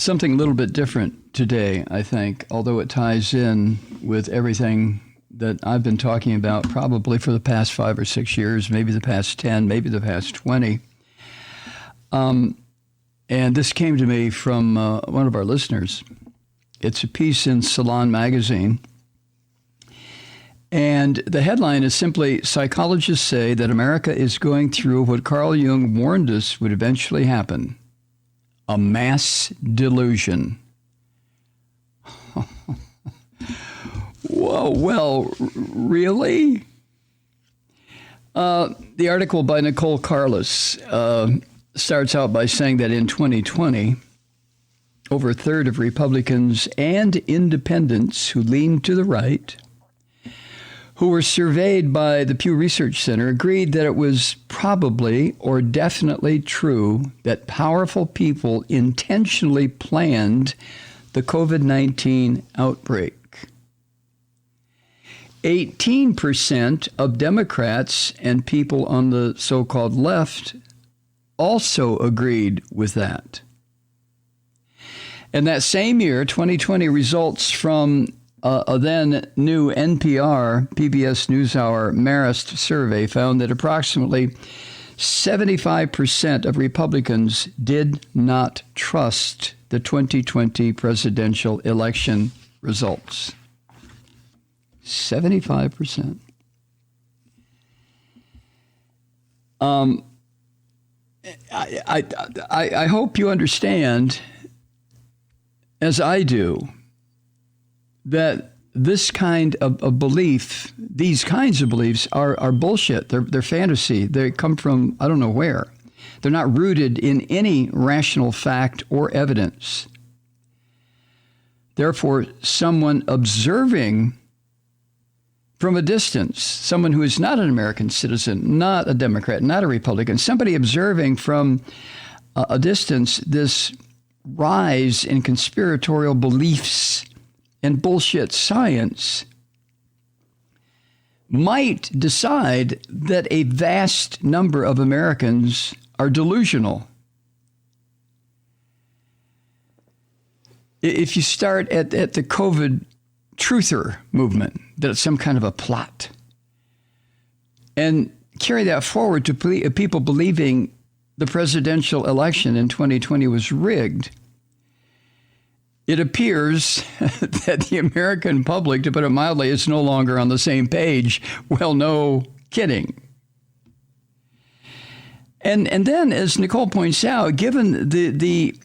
something a little bit different today, I think, although it ties in with everything that I've been talking about probably for the past 5 or 6 years, maybe the past 10, maybe the past 20. And this came to me from one of our listeners. It's a piece in Salon magazine. And the headline is simply, psychologists say that America is going through what Carl Jung warned us would eventually happen, a mass delusion. Whoa, well, really? The article by Nicole Carlos starts out by saying that in 2020, over a third of Republicans and independents who lean to the right, who were surveyed by the Pew Research Center, agreed that it was probably or definitely true that powerful people intentionally planned the COVID-19 outbreak. 18% of Democrats and people on the so-called left also agreed with that. And that same year, 2020, results from a then new NPR PBS NewsHour Marist survey found that approximately 75% of Republicans did not trust the 2020 presidential election results. 75%. I hope you understand, as I do, that this kind of belief, these kinds of beliefs are bullshit. They're fantasy. They come from I don't know where. They're not rooted in any rational fact or evidence. Therefore, someone observing from a distance, someone who is not an American citizen, not a Democrat, not a Republican, somebody observing from a distance this rise in conspiratorial beliefs and bullshit science might decide that a vast number of Americans are delusional. If you start at the COVID truther movement, that it's some kind of a plot, and carry that forward to people believing the presidential election in 2020 was rigged, it appears that the American public, to put it mildly, is no longer on the same page. Well, no kidding. And then, as Nicole points out, given the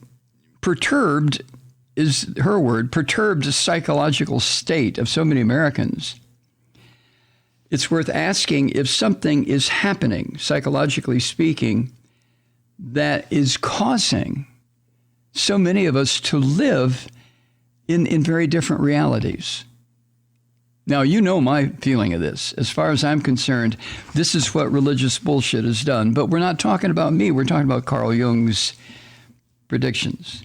perturbed, is her word, perturbed psychological state of so many Americans, it's worth asking if something is happening, psychologically speaking, that is causing so many of us to live in very different realities. Now, you know my feeling of this. As far as I'm concerned, this is what religious bullshit has done. But we're not talking about me. We're talking about Carl Jung's predictions.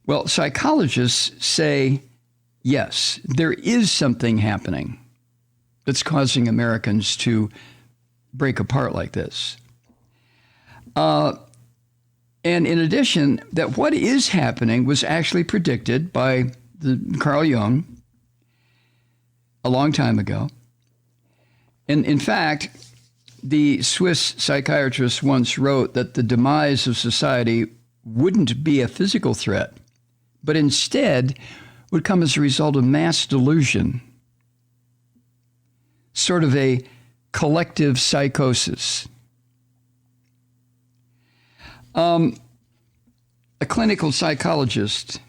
Well, psychologists say, yes, there is something happening that's causing Americans to break apart like this. And in addition, that what is happening was actually predicted by Carl Jung a long time ago. And in fact, the Swiss psychiatrist once wrote that the demise of society wouldn't be a physical threat, but instead would come as a result of mass delusion, sort of a collective psychosis. A clinical psychologist,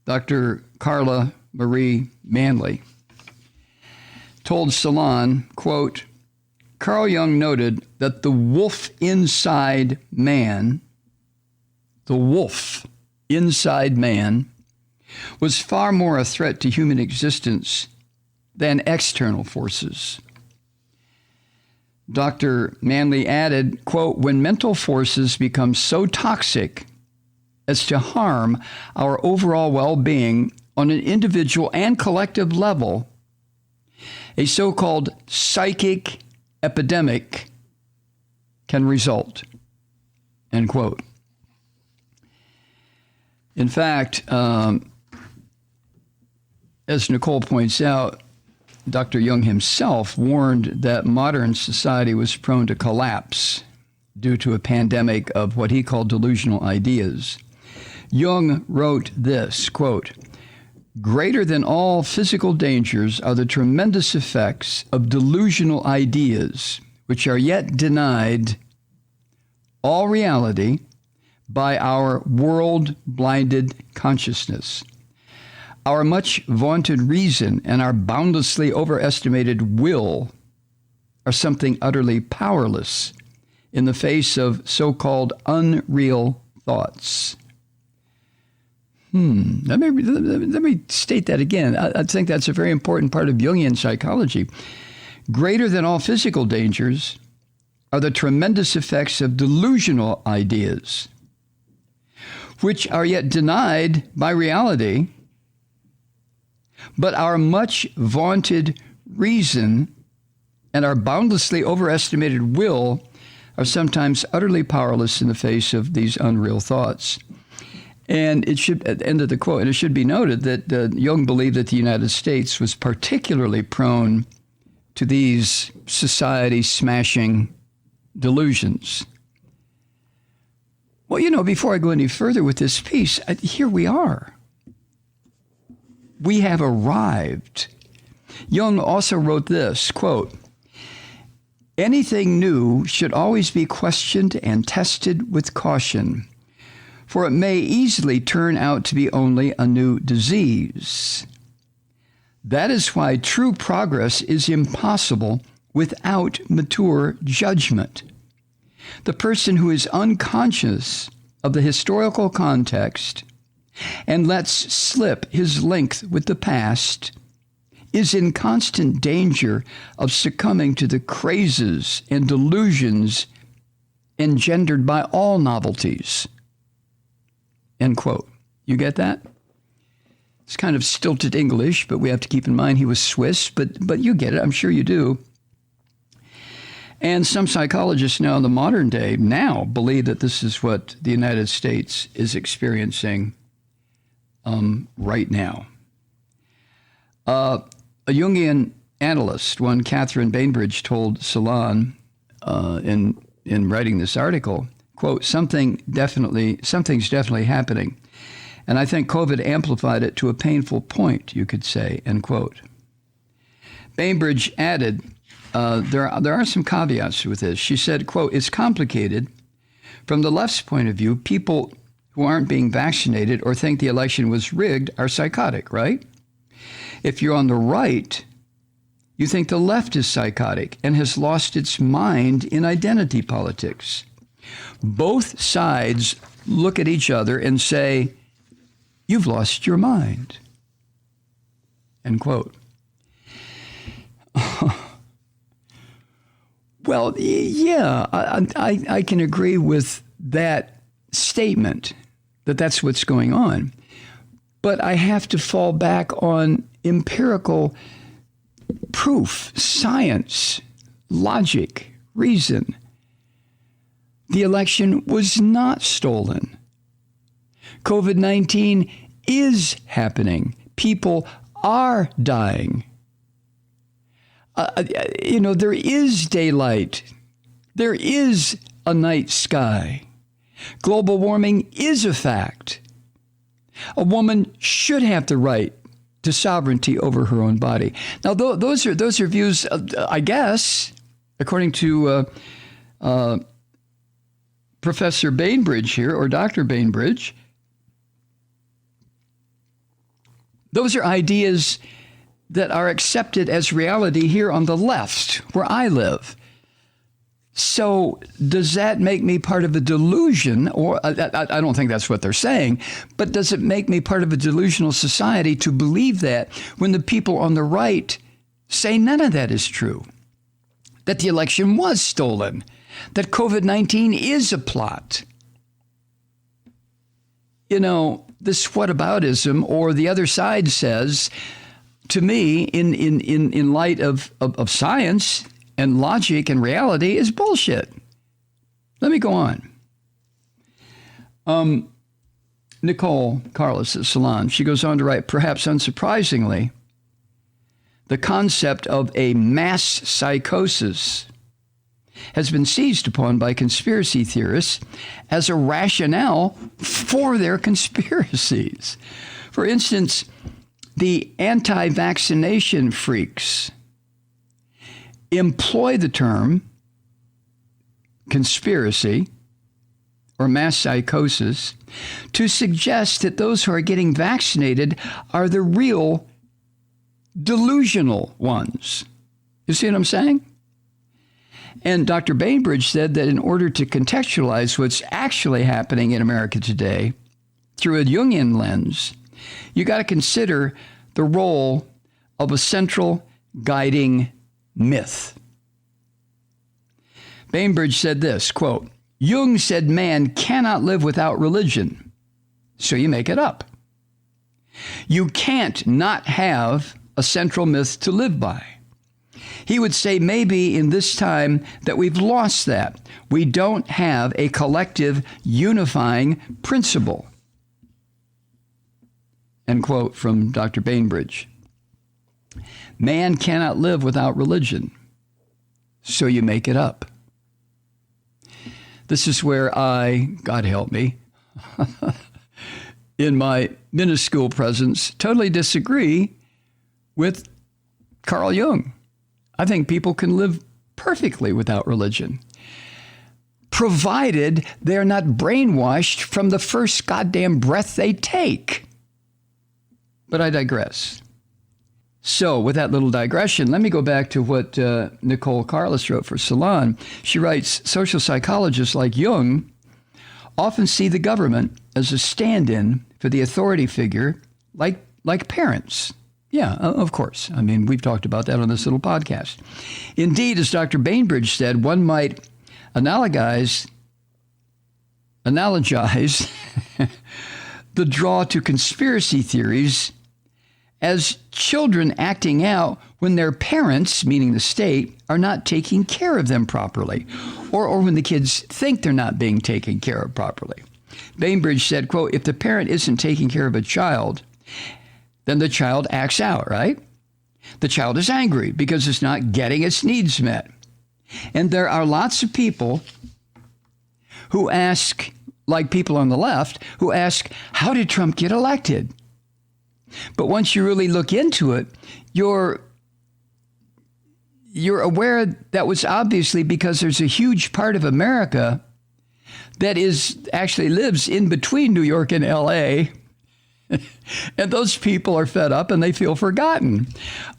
Dr. Carla Marie Manley, told Salon, quote, Carl Jung noted that the wolf inside man, was far more a threat to human existence than external forces. Dr. Manley added, quote, when mental forces become so toxic as to harm our overall well-being on an individual and collective level, a so-called psychic epidemic can result, end quote. In fact, as Nicole points out, Dr. Jung himself warned that modern society was prone to collapse due to a pandemic of what he called delusional ideas. Jung wrote this, quote, "Greater than all physical dangers are the tremendous effects of delusional ideas, which are yet denied all reality by our world-blinded consciousness. Our much vaunted reason and our boundlessly overestimated will are something utterly powerless in the face of so-called unreal thoughts." Let me state that again. I think that's a very important part of Jungian psychology. Greater than all physical dangers are the tremendous effects of delusional ideas, which are yet denied by reality, but our much vaunted reason and our boundlessly overestimated will are sometimes utterly powerless in the face of these unreal thoughts. And it should, at the end of the quote, and it should be noted that Jung believed that the United States was particularly prone to these society-smashing delusions. Well, before I go any further with this piece, here we are. We have arrived. Jung also wrote this, quote, "Anything new should always be questioned and tested with caution, for it may easily turn out to be only a new disease. That is why true progress is impossible without mature judgment. The person who is unconscious of the historical context and lets slip his link with the past is in constant danger of succumbing to the crazes and delusions engendered by all novelties." End quote. You get that? It's kind of stilted English, but we have to keep in mind he was Swiss, but you get it. I'm sure you do. And some psychologists now in the modern day now believe that this is what the United States is experiencing right now. A Jungian analyst, one Catherine Bainbridge, told Salon in writing this article, quote, something's definitely happening. And I think COVID amplified it to a painful point, you could say, end quote. Bainbridge added, there are some caveats with this. She said, quote, "It's complicated. From the left's point of view, people who aren't being vaccinated or think the election was rigged are psychotic, right? If you're on the right, you think the left is psychotic and has lost its mind in identity politics. Both sides look at each other and say, 'You've lost your mind.'" End quote. Well, yeah, I can agree with that statement, that that's what's going on. But I have to fall back on empirical proof, science, logic, reason. The election was not stolen. COVID-19 is happening. People are dying. There is daylight. There is a night sky. Global warming is a fact. A woman should have the right to sovereignty over her own body. Now, those are views, I guess, according to Professor Bainbridge here, or Dr. Bainbridge. Those are ideas that are accepted as reality here on the left, where I live. So does that make me part of a delusion? Or I don't think that's what they're saying, but does it make me part of a delusional society to believe that when the people on the right say none of that is true? That the election was stolen, that COVID-19 is a plot. This whataboutism, or the other side says, to me, in light of science and logic and reality, is bullshit. Let me go on. Nicole Carlos at Salon, she goes on to write, perhaps unsurprisingly, the concept of a mass psychosis has been seized upon by conspiracy theorists as a rationale for their conspiracies. For instance, the anti-vaccination freaks employ the term conspiracy or mass psychosis to suggest that those who are getting vaccinated are the real delusional ones. You see what I'm saying? And Dr. Bainbridge said that in order to contextualize what's actually happening in America today through a Jungian lens, you got to consider the role of a central guiding myth. Bainbridge said this, quote, Jung said man cannot live without religion, so you make it up. You can't not have a central myth to live by. He would say maybe in this time that we've lost that. We don't have a collective unifying principle. End quote from Dr. Bainbridge. Man cannot live without religion, so you make it up. This is where I, God help me, in my minuscule presence, totally disagree with Carl Jung. I think people can live perfectly without religion, provided they're not brainwashed from the first goddamn breath they take. But I digress. So with that little digression, let me go back to what Nicole Carlos wrote for Salon. She writes, social psychologists like Jung often see the government as a stand-in for the authority figure like parents. Yeah, of course. I mean, we've talked about that on this little podcast. Indeed, as Dr. Bainbridge said, one might analogize the draw to conspiracy theories as children acting out when their parents, meaning the state, are not taking care of them properly, or when the kids think they're not being taken care of properly. Bainbridge said, quote, if the parent isn't taking care of a child, then the child acts out, right? The child is angry because it's not getting its needs met. And there are lots of people who ask, like people on the left, who ask, how did Trump get elected? But once you really look into it, you're aware that was obviously because there's a huge part of America that actually lives in between New York and L.A., and those people are fed up and they feel forgotten.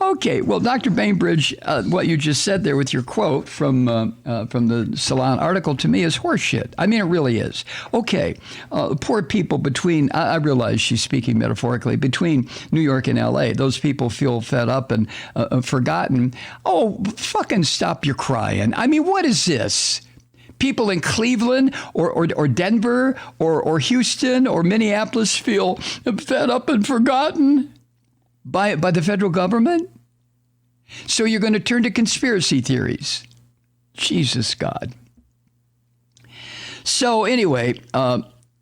Okay, well, Dr. Bainbridge, what you just said there with your quote from the Salon article to me is horseshit. I mean, it really is. Okay, poor people between, I realize she's speaking metaphorically, between New York and L.A., those people feel fed up and forgotten. Oh, fucking stop your crying. I mean, what is this? People in Cleveland or Denver or Houston or Minneapolis feel fed up and forgotten by the federal government? So you're going to turn to conspiracy theories. Jesus God. So anyway,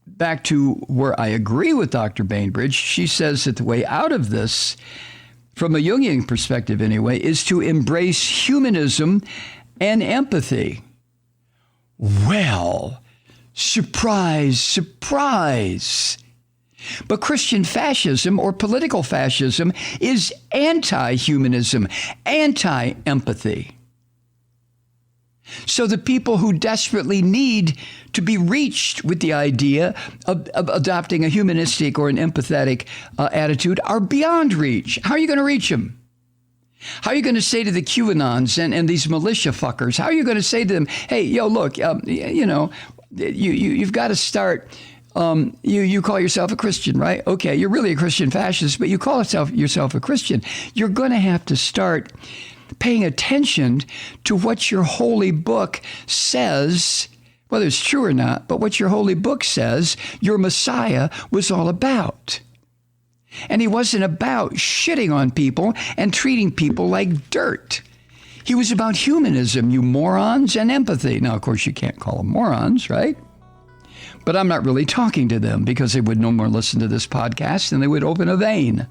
back to where I agree with Dr. Bainbridge. She says that the way out of this, from a Jungian perspective anyway, is to embrace humanism and empathy. Well, surprise, surprise. But Christian fascism or political fascism is anti-humanism, anti-empathy. So the people who desperately need to be reached with the idea of adopting a humanistic or an empathetic attitude are beyond reach. How are you going to reach them? How are you going to say to the QAnons and these militia fuckers, how are you going to say to them, hey, yo, look, you've got to start, you call yourself a Christian, right? Okay, you're really a Christian fascist, but you call yourself a Christian. You're going to have to start paying attention to what your holy book says, whether it's true or not, but what your holy book says your Messiah was all about. And he wasn't about shitting on people and treating people like dirt. He was about humanism, you morons, and empathy. Now, of course, you can't call them morons, right? But I'm not really talking to them because they would no more listen to this podcast than they would open a vein.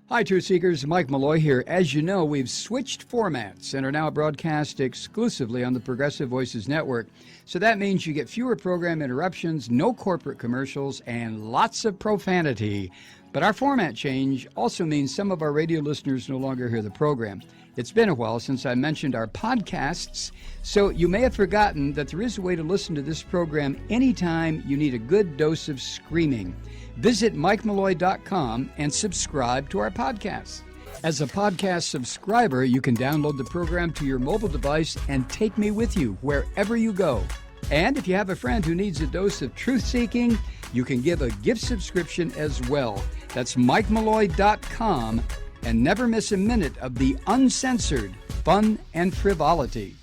Hi, Truth Seekers. Mike Malloy here. As you know, we've switched formats and are now broadcast exclusively on the Progressive Voices Network. So that means you get fewer program interruptions, no corporate commercials, and lots of profanity. But our format change also means some of our radio listeners no longer hear the program. It's been a while since I mentioned our podcasts, so you may have forgotten that there is a way to listen to this program anytime you need a good dose of screaming. Visit MikeMalloy.com and subscribe to our podcast. As a podcast subscriber, you can download the program to your mobile device and take me with you wherever you go. And if you have a friend who needs a dose of truth-seeking, you can give a gift subscription as well. That's MikeMalloy.com, and never miss a minute of the uncensored fun and frivolity.